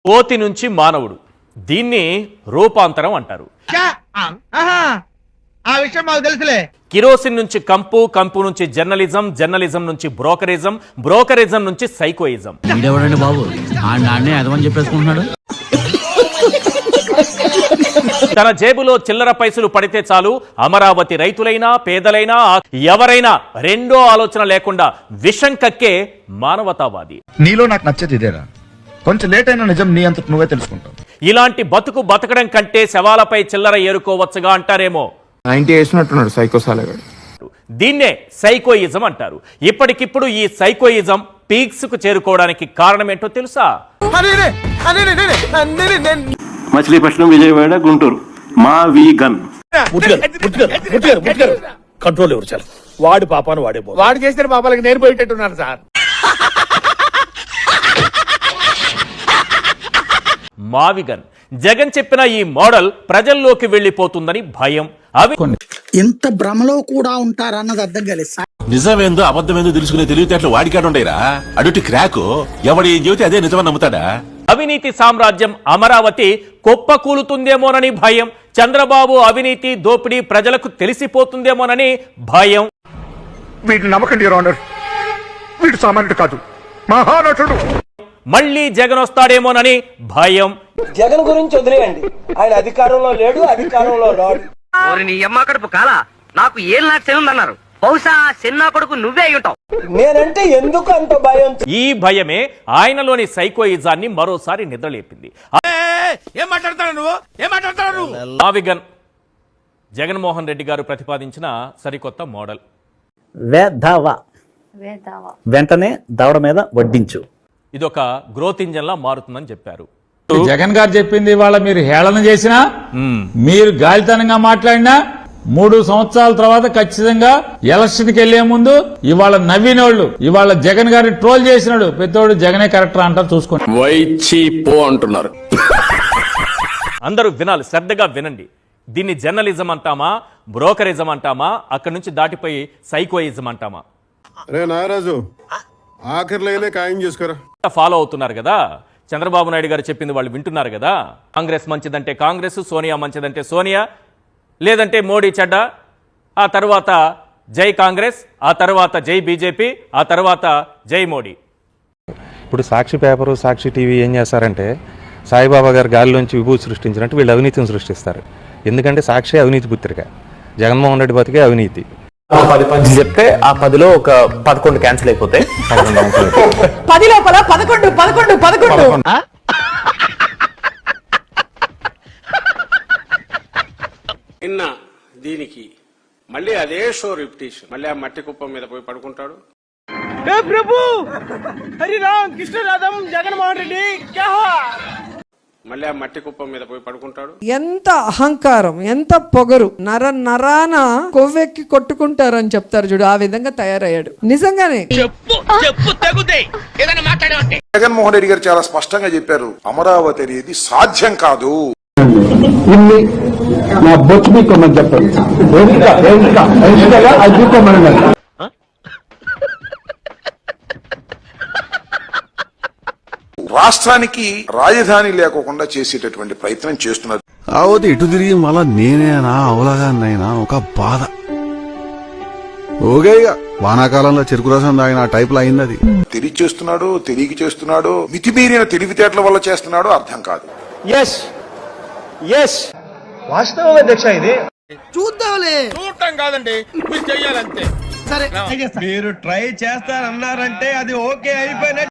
కోతి నుంచి మానవుడు, దీన్ని రూపాంతరం అంటారు. ఆ విషయం మాకు తెలుసులే. కిరోసిన్ నుంచి కంపు, కంపు నుంచి జర్నలిజం, జర్నలిజం నుంచి బ్రోకరిజం, బ్రోకరిజం నుంచి సైకోయిజం. బాబు అదమని చెప్పేసుకుంటున్నాడు. తన జేబులో చిల్లర పైసలు పడితే చాలు అమరావతి రైతులైనా పేదలైనా ఎవరైనా రెండో ఆలోచన లేకుండా విషం కక్కే మానవతావాది. నీలో నాకు నచ్చేది ఇదేరా, కొంచెం లేట్ అయినా నిజం నీ అంతట నువ్వే తెలుసుకుంటావు. ఇలాంటి బతుకు బతకడం కంటే శవాలపై చిల్లర ఏరుకోవచ్చుగా అంటారేమో. 90 వేసినట్టున్నాడు సైకోసాలగాడు. దీన్నే సైకోయిజం అంటారు. ఇప్పటికిప్పుడు ఈ సైకోయిజం పీక్స్ కు చేరుకోవడానికి కారణం ఏంటో తెలుసా? మచిలీపట్నం, విజయవాడ, గుంటూరు మా వీగన్ కంట్రోల్ ఎవరు సార్? వాడి పాపాను వాడే వాడు చేసిన పాపాలకి నేను పోయేటట్టున్నాను సార్. మావిగన్ జగన్ చెప్పిన ఈ మోడల్ ప్రజల్లోకి వెళ్లిపోతుందని భయం. అవి ఇంత భ్రమలో కూడా ఉంటారన్నది అర్థం కాలేదు. నిజమేందో అబద్ధమేందో తెలుసుకునే తెలివితేటలు వాడికాడు ఉండేరా? అడుటి క్రాకు ఎవడి చెబితే అదే నిజమని నమ్ముతాడా? అవినీతి సామ్రాజ్యం అమరావతి కుప్పకూలుతుందేమోనని భయం. చంద్రబాబు అవినీతి దోపిడీ ప్రజలకు తెలిసిపోతుందేమోనని భయం. వీటిని నమ్మకండి యువర్ ఆనర్, వీడు సామాన్యుడు కాదు, మహానటుడు. మళ్ళీ జగన్ వస్తాడేమోనని భయం. జగన్ గురించి వదిలేయండి, ఆయన అధికారంలో లేడు, అధికారంలో రాడు. నీ అమ్మ కడుపు కాలా నాకు ఏం నాకు చెందన్నారు. బహుశా చిన్న కొడుకు నువ్వే అయ్యుంటావు. నేనంటే ఎందుకు అంత భయం? ఈ భయమే ఆయనలోని సైకోయిజాన్ని మరోసారి నిద్రలేపింది. మావిగన్ జగన్మోహన్ రెడ్డి గారు ప్రతిపాదించిన సరికొత్త మోడల్. వెంటనే దవడ మీద వడ్డించు. ఇదొక గ్రోత్ ఇంజన్ లా మారుతుందని చెప్పారు. జగన్ గారు చెప్పింది ఇవాళ మీరు హేళన చేసినా, మీరు గాలితనంగా మాట్లాడినా 3 సంవత్సరాల తర్వాత ఖచ్చితంగా ఎలక్షన్ కి వెళ్లే ముందు ఇవాళ నవ్వినోళ్ళు, ఇవాళ జగన్ గారిని ట్రోల్ చేసినాడు పెద్దోడు జగనే కరెక్టర్ అంటారు. చూసుకోండి. వైచీపో అంటున్నారు. అందరూ వినాలి, శ్రద్ధగా వినండి. దీన్ని జర్నలిజం అంటామా, బ్రోకరిజం అంటామా, అక్కడి నుంచి దాటిపోయి సైకోయిజం అంటామా? నాగరాజు ఆఖరిలో ఖాయం చేసుకోరా. ఫాలో అవుతున్నారు కదా, చంద్రబాబు నాయుడు గారు చెప్పింది వాళ్ళు వింటున్నారు కదా. కాంగ్రెస్ మంచిదంటే కాంగ్రెస్, సోనియా మంచిదంటే సోనియా, లేదంటే మోడీ చెడ్డ, ఆ తర్వాత జై కాంగ్రెస్, ఆ తర్వాత జై బీజేపీ, ఆ తర్వాత జై మోడీ. ఇప్పుడు సాక్షి పేపరు, సాక్షి టీవీ ఏం చేస్తారంటే సాయిబాబా గారు గాలిలోంచి విభూతి సృష్టించినట్టు వీళ్ళు అవినీతిని సృష్టిస్తారు. ఎందుకంటే సాక్షి అవినీతి పుత్రిక, జగన్మోహన్ రెడ్డి బతికే అవినీతి. 10 పంచులు చెప్తే ఆ 10లో ఒక 11 క్యాన్సిల్ అయిపోతాయి. 10 లోపల 11 నిన్న దీనికి మళ్ళీ అదే షో రిపిటేషన్. మళ్ళీ ఆ మట్టి కుప్పం మీద పోయి పడుకుంటాడు. ప్రభు హరి రామ్ కృష్ణ రాధం జగన్మోహన్ రెడ్డి మళ్ళీ ఆ మట్టి కుప్పం మీద పోయి పడుకుంటాడు. ఎంత అహంకారం, ఎంత పొగరు, నరాన కొవ్వెక్కి కొట్టుకుంటారని చెప్తారు చూడు, ఆ విధంగా తయారయ్యాడు. నిజంగానే జగన్మోహన్ రెడ్డి గారు చాలా స్పష్టంగా చెప్పారు, అమరావతి అనేది సాధ్యం కాదు. రాష్ట్రానికి రాజధాని లేకోకుండా చేసేటటువంటి ప్రయత్నం చేస్తున్నారు. అవతి ఇటు తిరిగి మళ్ళా నేనేనా అవలగానైనా ఒక బాధ. ఓకే, వానాకాలంలో చెరుకు రసం తాగిన టైప్ లో అయింది. అది తెలియ చేస్తున్నాడు, తెలియక చేస్తున్నాడు, మితిమీరిన తెలివితేటల వల్ల చేస్తున్నాడు, అర్థం కాదు. వాస్తవం అధ్యక్ష, ఇది చూద్దాంలే. చూడటం కాదండి, మీరు చెయ్యాలంతే. సరే, మీరు ట్రై చేస్తారన్నారంటే అది ఓకే అయిపోయిన